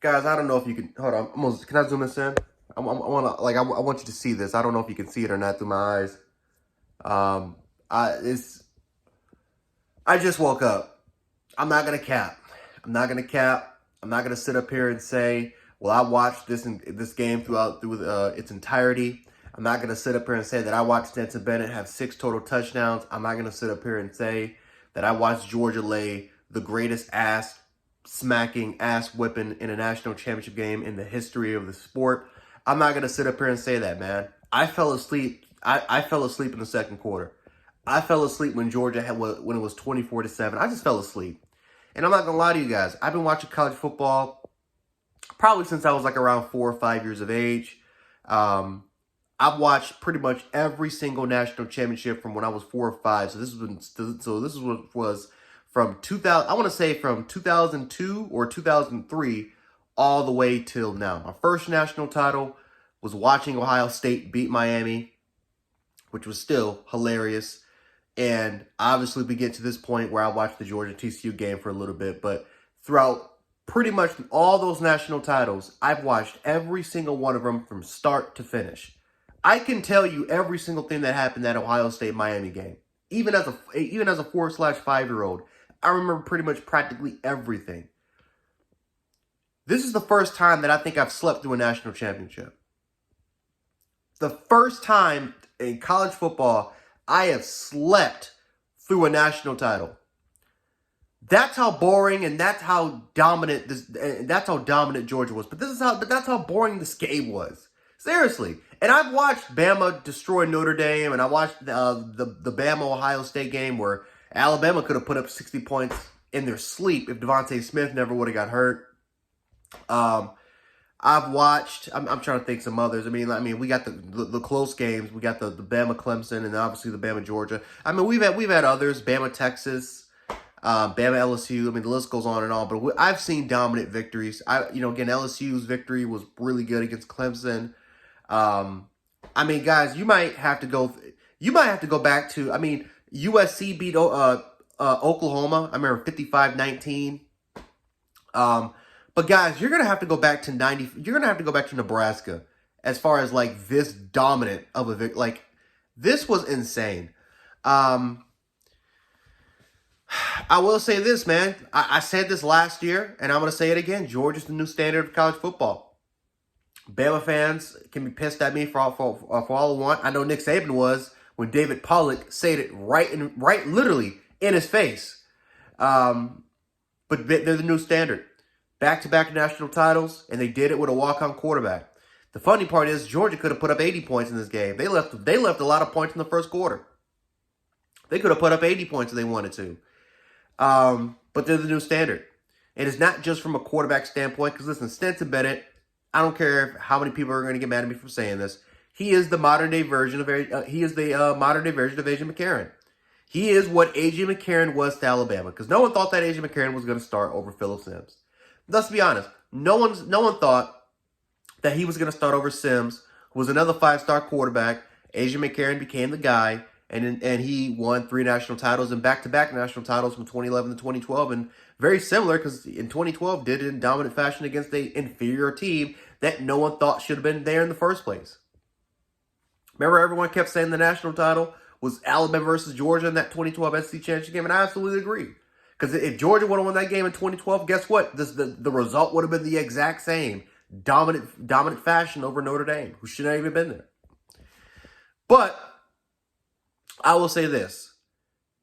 Guys, I don't know if you can, hold on, can I zoom this in? I want you to see this. I don't know if you can see it or not through my eyes. Um, I just woke up. I'm not going to cap. I'm not going to cap. I'm not going to sit up here and say, well, I watched this game through its entirety. I'm not going to sit up here and say that I watched Stetson Bennett have 6 total touchdowns. I'm not going to sit up here and say that I watched Georgia lay the greatest smacking, ass whipping in a national championship game in the history of the sport. I'm not going to sit up here and say that, man. I fell asleep. I fell asleep in the second quarter. I fell asleep when Georgia when it was 24-7. I just fell asleep. And I'm not going to lie to you guys. I've been watching college football probably since I was like around 4 or 5 years of age. I've watched pretty much every single national championship from when I was 4 or 5. So this is what was from 2000. I want to say from 2002 or 2003 all the way till now. My first national title was watching Ohio State beat Miami, which was still hilarious. And obviously we get to this point where I watched the Georgia TCU game for a little bit. But throughout pretty much all those national titles, I've watched every single one of them from start to finish. I can tell you every single thing that happened in that Ohio State-Miami game. Even as a 4/5-year-old, I remember pretty much practically everything. This is the first time that I think I've slept through a national championship. The first time in college football I have slept through a national title. That's how boring and that's how dominant Georgia was. But that's how boring this game was. Seriously. And I've watched Bama destroy Notre Dame, and I watched the Bama-Ohio State game where Alabama could have put up 60 points in their sleep if Devontae Smith never would have got hurt. I've watched, I'm trying to think some others. I mean, we got the close games. We got the Bama Clemson and obviously the Bama Georgia. I mean, we've had others, Bama Texas, Bama LSU. I mean, the list goes on and on. But I've seen dominant victories. Again, LSU's victory was really good against Clemson. I mean, guys, you might have to go back to, I mean, USC beat Oklahoma. I remember 55-19. But guys, you're gonna have to go back to You're gonna have to go back to Nebraska as far as like this dominant of a victory. Like this was insane. I will say this, man. I said this last year, and I'm gonna say it again. Georgia's the new standard of college football. Bama fans can be pissed at me for all I want. I know Nick Saban was when David Pollock said it right literally in his face. But they're the new standard. Back-to-back national titles, and they did it with a walk-on quarterback. The funny part is Georgia could have put up 80 points in this game. They left a lot of points in the first quarter. They could have put up 80 points if they wanted to. But they're the new standard. And it's not just from a quarterback standpoint, because listen, Stetson Bennett, I don't care how many people are going to get mad at me for saying this. He is the modern-day version of A.J. McCarron. He is what A.J. McCarron was to Alabama, because no one thought that A.J. McCarron was going to start over Phillip Sims. Let's be honest. No one thought that he was going to start over Sims, who was another 5-star quarterback. A.J. McCarron became the guy, and he won 3 national titles and back-to-back national titles from 2011 to 2012. And very similar, because in 2012 did it in dominant fashion against an inferior team that no one thought should have been there in the first place. Remember, everyone kept saying the national title was Alabama versus Georgia in that 2012 SEC championship game, and I absolutely agree. Because if Georgia would have won that game in 2012, guess what? The result would have been the exact same. Dominant fashion over Notre Dame, who should not even been there. But I will say this.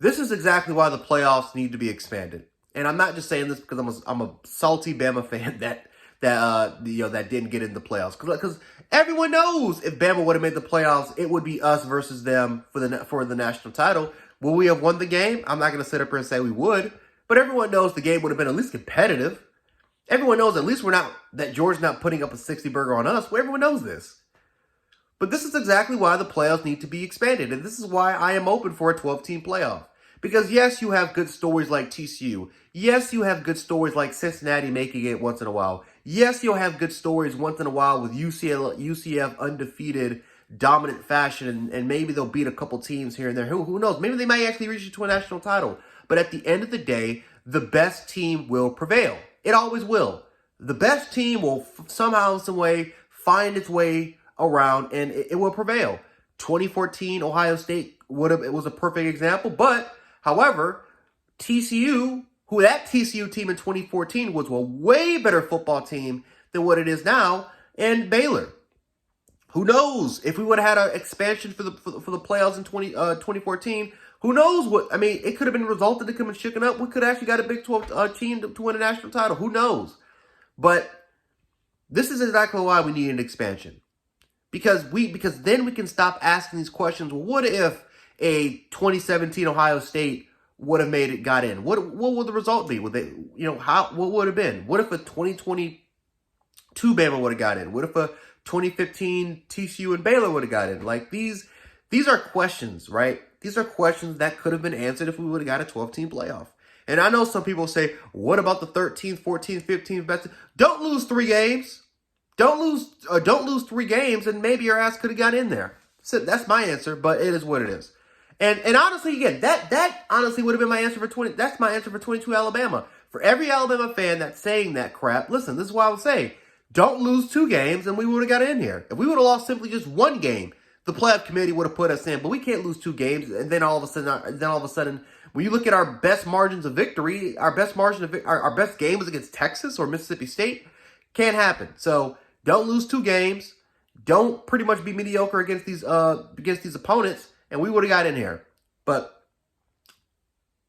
This is exactly why the playoffs need to be expanded. And I'm not just saying this because I'm a salty Bama fan that didn't get in the playoffs. Because everyone knows if Bama would have made the playoffs, it would be us versus them for the national title. Will we have won the game? I'm not going to sit up here and say we would. But everyone knows the game would have been at least competitive. Everyone knows at least that Georgia's not putting up a 60-burger on us. Well, everyone knows this. But this is exactly why the playoffs need to be expanded. And this is why I am open for a 12-team playoff. Because yes, you have good stories like TCU. Yes, you have good stories like Cincinnati making it once in a while. Yes, you'll have good stories once in a while with UCF undefeated, dominant fashion. And maybe they'll beat a couple teams here and there. Who knows? Maybe they might actually reach to a national title. But at the end of the day, the best team will prevail. It always will. the best team will somehow, some way, find its way around, and it will prevail. 2014 Ohio State it was a perfect example, but however, TCU, that TCU team in 2014 was a way better football team than what it is now, and Baylor. Who knows if we would have had an expansion for the playoffs in 2014? Who knows what? I mean, it could have been resulted to come and shaken up. We could have actually got a Big 12 team to win a national title. Who knows? But this is exactly why we need an expansion. Because then we can stop asking these questions. Well, what if a 2017 Ohio State would have got in? What would the result be? Would they, what would it have been? What if a 2022 Bama would have got in? What if a 2015 TCU and Baylor would have got in? Like, these are questions, right? These are questions that could have been answered if we would have got a 12-team playoff. And I know some people say, what about the 13th, 14th, 15th best? Don't lose 3 games. Don't lose 3 games, and maybe your ass could have got in there. So that's my answer, but it is what it is. And honestly, again, that honestly would have been my answer for 20. That's my answer for 22 Alabama. For every Alabama fan that's saying that crap, listen, this is what I would say. Don't lose 2 games, and we would have got in here. If we would have lost simply just 1 game, the playoff committee would have put us in. But we can't lose 2 games, and then all of a sudden, when you look at our best margins of victory, our best game was against Texas or Mississippi State. Can't happen. So don't lose 2 games. Don't pretty much be mediocre against these opponents, and we would have got in here. But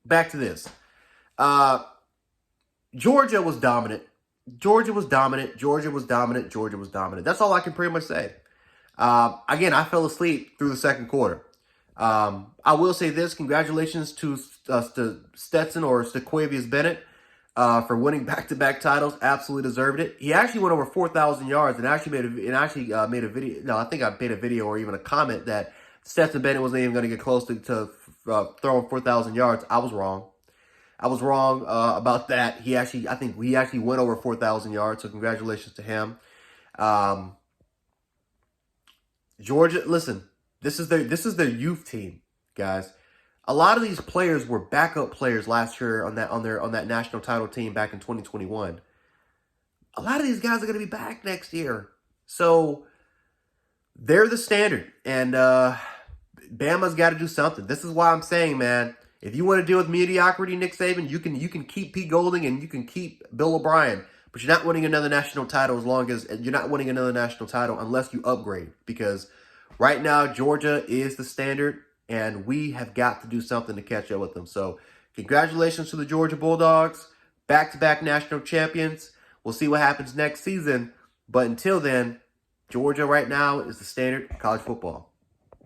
back to this. Georgia was dominant. Georgia was dominant. That's all I can pretty much say. Again, I fell asleep through the second quarter. I will say this: congratulations to Stetson or Stequavius Bennett for winning back-to-back titles. Absolutely deserved it. He actually went over 4,000 yards and actually made a video. No, I think I made a video or even a comment that Stetson Bennett wasn't even going to get close to throwing 4,000 yards. I was wrong. About that. I think he actually went over 4,000 yards. So congratulations to him. Georgia, listen, this is their youth team, guys. A lot of these players were backup players last year on that national title team back in 2021. A lot of these guys are going to be back next year. So they're the standard, and Bama's got to do something. This is why I'm saying, man, if you want to deal with mediocrity, Nick Saban, you can keep Pete Golding and you can keep Bill O'Brien, but you're not winning another national title unless you upgrade. Because right now Georgia is the standard, and we have got to do something to catch up with them. So congratulations to the Georgia Bulldogs, back-to-back national champions. We'll see what happens next season, but until then, Georgia right now is the standard of college football.